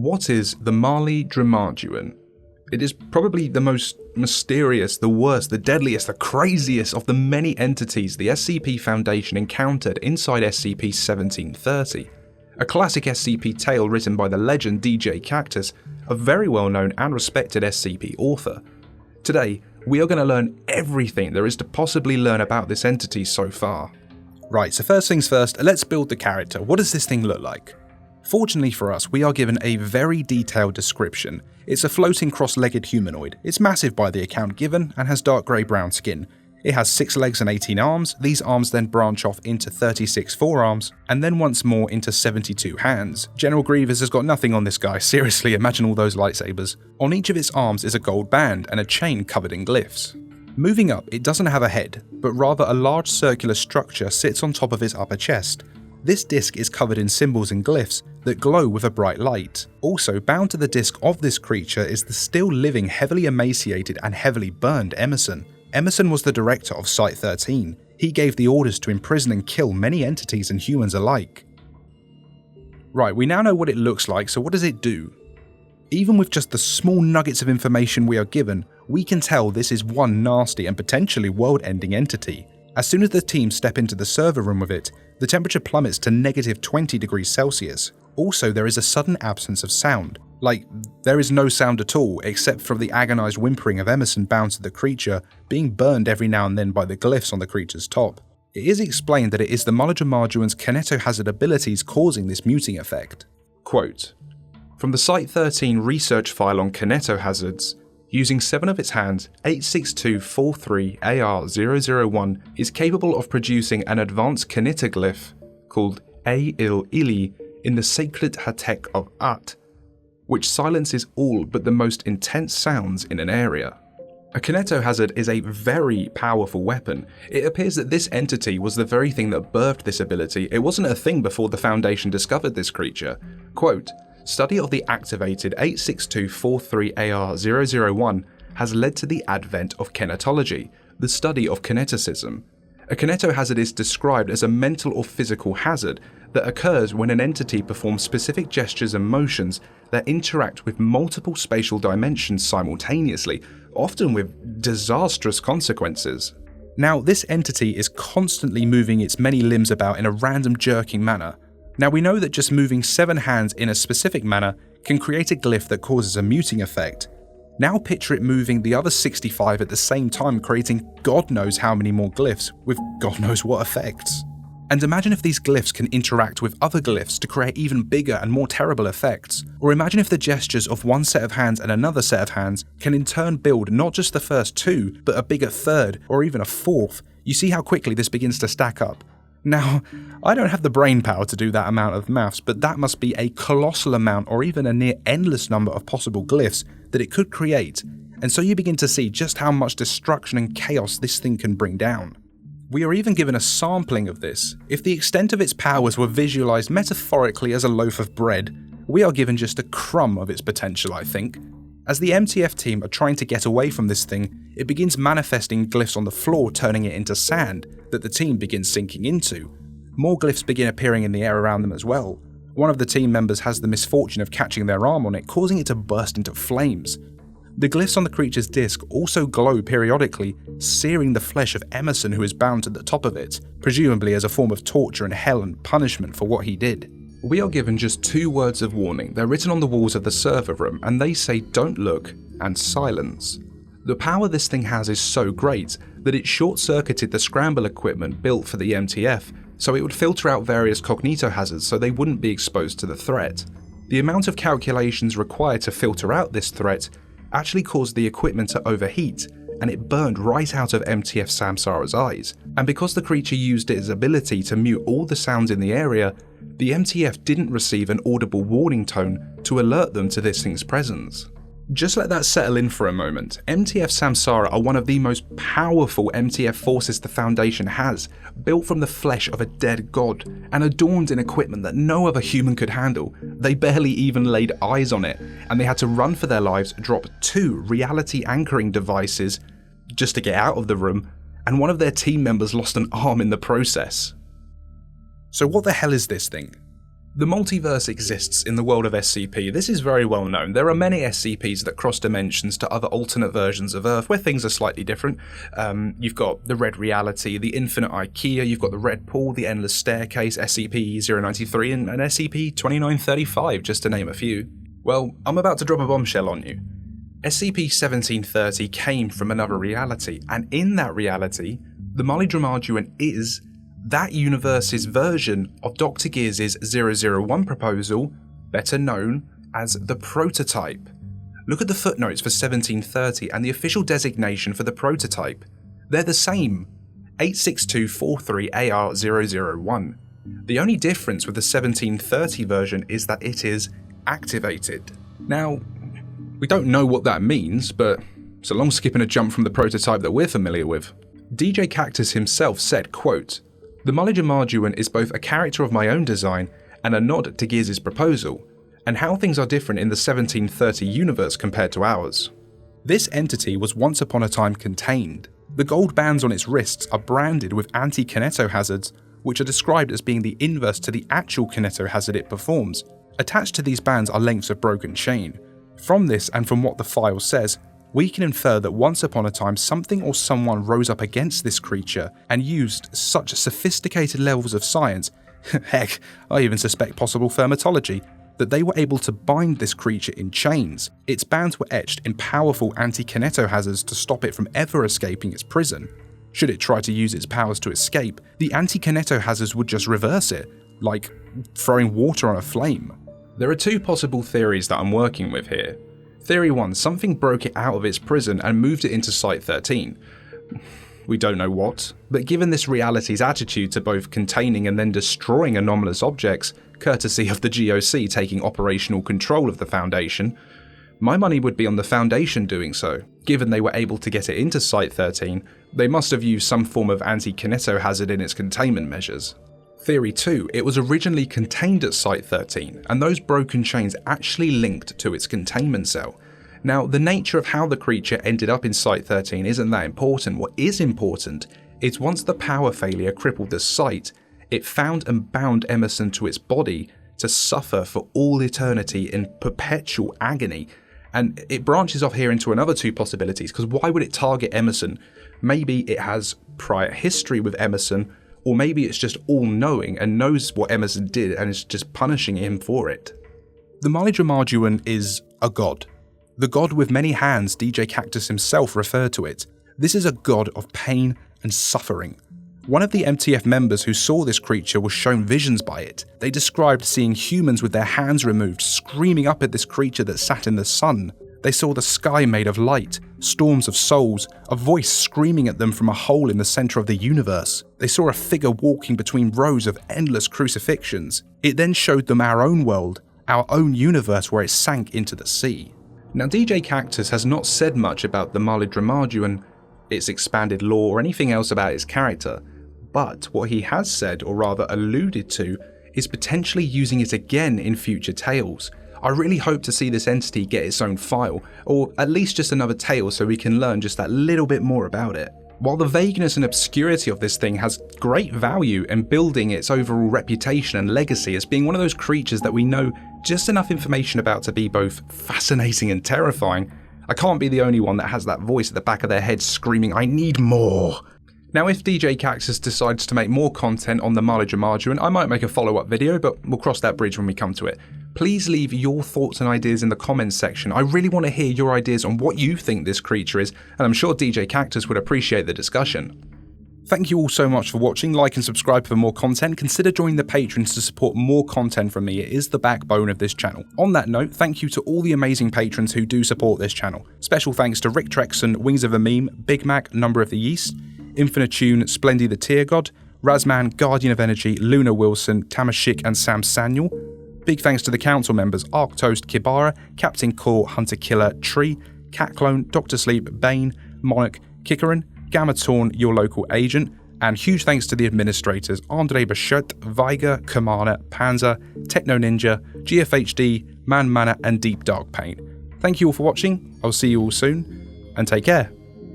What is the Malidramagiuan? It is probably the most mysterious, the worst, the deadliest, the craziest of the many entities the SCP Foundation encountered inside SCP-1730. A classic SCP tale written by the legend DJKaktus, a very well known and respected SCP author. Today, we are going to learn everything there is to possibly learn about this entity so far. Right, so first things first, let's build the character. What does this thing look like? Fortunately for us, we are given a very detailed description. It's a floating cross-legged humanoid. It's massive by the account given and has dark grey-brown skin. It has 6 legs and 18 arms. These arms then branch off into 36 forearms, and then once more into 72 hands. General Grievous has got nothing on this guy, seriously, imagine all those lightsabers. On each of its arms is a gold band and a chain covered in glyphs. Moving up, it doesn't have a head, but rather a large circular structure sits on top of its upper chest. This disc is covered in symbols and glyphs that glow with a bright light. Also bound to the disc of this creature is the still living, heavily emaciated and heavily burned Emerson. Emerson was the director of Site-13. He gave the orders to imprison and kill many entities and humans alike. Right, we now know what it looks like, so what does it do? Even with just the small nuggets of information we are given, we can tell this is one nasty and potentially world-ending entity. As soon as the team step into the server room with it, the temperature plummets to negative 20 degrees Celsius. Also, there is a sudden absence of sound. Like, there is no sound at all, except for the agonized whimpering of Emerson bound to the creature, being burned every now and then by the glyphs on the creature's top. It is explained that it is the Malidramagiuan's Kineto-hazard abilities causing this muting effect. Quote, from the Site-13 research file on Kineto-hazards, using 7 of its hands, 86243AR001 is capable of producing an advanced kinetoglyph called A-il-ili in the sacred Hatek of At, which silences all but the most intense sounds in an area. A Kineto-hazard is a very powerful weapon. It appears that this entity was the very thing that birthed this ability. It wasn't a thing before the Foundation discovered this creature. Quote, study of the activated 86243AR001 has led to the advent of kinetology, the study of kineticism. A Kineto-hazard is described as a mental or physical hazard that occurs when an entity performs specific gestures and motions that interact with multiple spatial dimensions simultaneously, often with disastrous consequences. Now, this entity is constantly moving its many limbs about in a random jerking manner. Now, we know that just moving 7 hands in a specific manner can create a glyph that causes a muting effect. Now picture it moving the other 65 at the same time, creating God knows how many more glyphs with God knows what effects. And imagine if these glyphs can interact with other glyphs to create even bigger and more terrible effects. Or imagine if the gestures of one set of hands and another set of hands can in turn build not just the first 2, but a bigger third or even a 4th. You see how quickly this begins to stack up. Now, I don't have the brain power to do that amount of maths, but that must be a colossal amount or even a near endless number of possible glyphs that it could create, and so you begin to see just how much destruction and chaos this thing can bring down. We are even given a sampling of this. If the extent of its powers were visualized metaphorically as a loaf of bread, we are given just a crumb of its potential, I think. As the MTF team are trying to get away from this thing, it begins manifesting glyphs on the floor, turning it into sand that the team begins sinking into. More glyphs begin appearing in the air around them as well. One of the team members has the misfortune of catching their arm on it, causing it to burst into flames. The glyphs on the creature's disc also glow periodically, searing the flesh of Emerson, who is bound to the top of it, presumably as a form of torture and hell and punishment for what he did. We are given just 2 words of warning. They're written on the walls of the server room, and they say don't look and silence. The power this thing has is so great that it short-circuited the scramble equipment built for the MTF, so it would filter out various cognito-hazards so they wouldn't be exposed to the threat. The amount of calculations required to filter out this threat actually caused the equipment to overheat, and it burned right out of MTF Samsara's eyes. And because the creature used its ability to mute all the sounds in the area, the MTF didn't receive an audible warning tone to alert them to this thing's presence. Just let that settle in for a moment. MTF Samsara are one of the most powerful MTF forces the Foundation has, built from the flesh of a dead god, and adorned in equipment that no other human could handle. They barely even laid eyes on it, and they had to run for their lives, drop 2 reality anchoring devices just to get out of the room, and one of their team members lost an arm in the process. So what the hell is this thing? The multiverse exists in the world of SCP. This is very well known. There are many SCPs that cross dimensions to other alternate versions of Earth where things are slightly different. You've got the Red Reality, the Infinite IKEA, you've got the Red Pool, the Endless Staircase, SCP-093, and SCP-2935, just to name a few. Well, I'm about to drop a bombshell on you. SCP-1730 came from another reality, and in that reality, the Malidramagiuan is that universe's version of Dr. Gears's 001 proposal, better known as the prototype. Look at the footnotes for 1730 and the official designation for the prototype. They're the same, 86243AR001. The only difference with the 1730 version is that it is activated. Now, we don't know what that means, but it's a long skip and a jump from the prototype that we're familiar with. DJKaktus himself said, quote, "The Malidramagiuan is both a character of my own design and a nod to Gears's proposal, and how things are different in the 1730 universe compared to ours." This entity was once upon a time contained. The gold bands on its wrists are branded with anti-Kineto-hazards, which are described as being the inverse to the actual Kineto-hazard it performs. Attached to these bands are lengths of broken chain. From this, and from what the file says, we can infer that once upon a time something or someone rose up against this creature and used such sophisticated levels of science, heck, I even suspect possible thermatology, that they were able to bind this creature in chains. Its bands were etched in powerful anti-Kineto-hazards to stop it from ever escaping its prison. Should it try to use its powers to escape, the anti-Kineto-hazards would just reverse it, like throwing water on a flame. There are two possible theories that I'm working with here. Theory 1, something broke it out of its prison and moved it into Site-13. We don't know what, but given this reality's attitude to both containing and then destroying anomalous objects, courtesy of the GOC taking operational control of the Foundation, my money would be on the Foundation doing so. Given they were able to get it into Site-13, they must have used some form of anti-Kineto-hazard in its containment measures. Theory 2, it was originally contained at Site-13, and those broken chains actually linked to its containment cell. Now, the nature of how the creature ended up in Site-13 isn't that important. What is important is once the power failure crippled the site, it found and bound Emerson to its body to suffer for all eternity in perpetual agony. And it branches off here into another two possibilities, because why would it target Emerson? Maybe it has prior history with Emerson, or maybe it's just all-knowing and knows what Emerson did and is just punishing him for it. The Malidramagiuan is a god. The god with many hands DJKaktus himself referred to it. This is a god of pain and suffering. One of the MTF members who saw this creature was shown visions by it. They described seeing humans with their hands removed screaming up at this creature that sat in the sun. They saw the sky made of light, storms of souls, a voice screaming at them from a hole in the center of the universe. They saw a figure walking between rows of endless crucifixions. It then showed them our own world, our own universe where it sank into the sea. Now, DJKaktus has not said much about the Malidramagiuan, its expanded lore, or anything else about its character, but what he has said, or rather alluded to, is potentially using it again in future tales. I really hope to see this entity get its own file, or at least just another tale so we can learn just that little bit more about it. While the vagueness and obscurity of this thing has great value in building its overall reputation and legacy as being one of those creatures that we know just enough information about to be both fascinating and terrifying, I can't be the only one that has that voice at the back of their head screaming, "I need more!" Now, if DJKaktus decides to make more content on the Malidramagiuan, I might make a follow-up video, but we'll cross that bridge when we come to it. Please leave your thoughts and ideas in the comments section. I really want to hear your ideas on what you think this creature is, and I'm sure DJKaktus would appreciate the discussion. Thank you all so much for watching. Like and subscribe for more content. Consider joining the patrons to support more content from me. It is the backbone of this channel. On that note, thank you to all the amazing patrons who do support this channel. Special thanks to Rick Trexon, Wings of a Meme, Big Mac, Number of the Yeast, Infinitune, Splendy the Tear God, Razman, Guardian of Energy, Luna Wilson, Tamashik and Sam Samuel. Big thanks to the council members Arctoast, Kibara, Captain Core, Hunter Killer, Tree, Catclone, Dr. Sleep, Bane, Monarch, Kikaran, Gamma Torn, your local agent, and huge thanks to the administrators Andre Bachut, Viger, Kamana, Panzer, Techno Ninja, GFHD, Man Mana and Deep Dark Pain. Thank you all for watching, I'll see you all soon, and take care.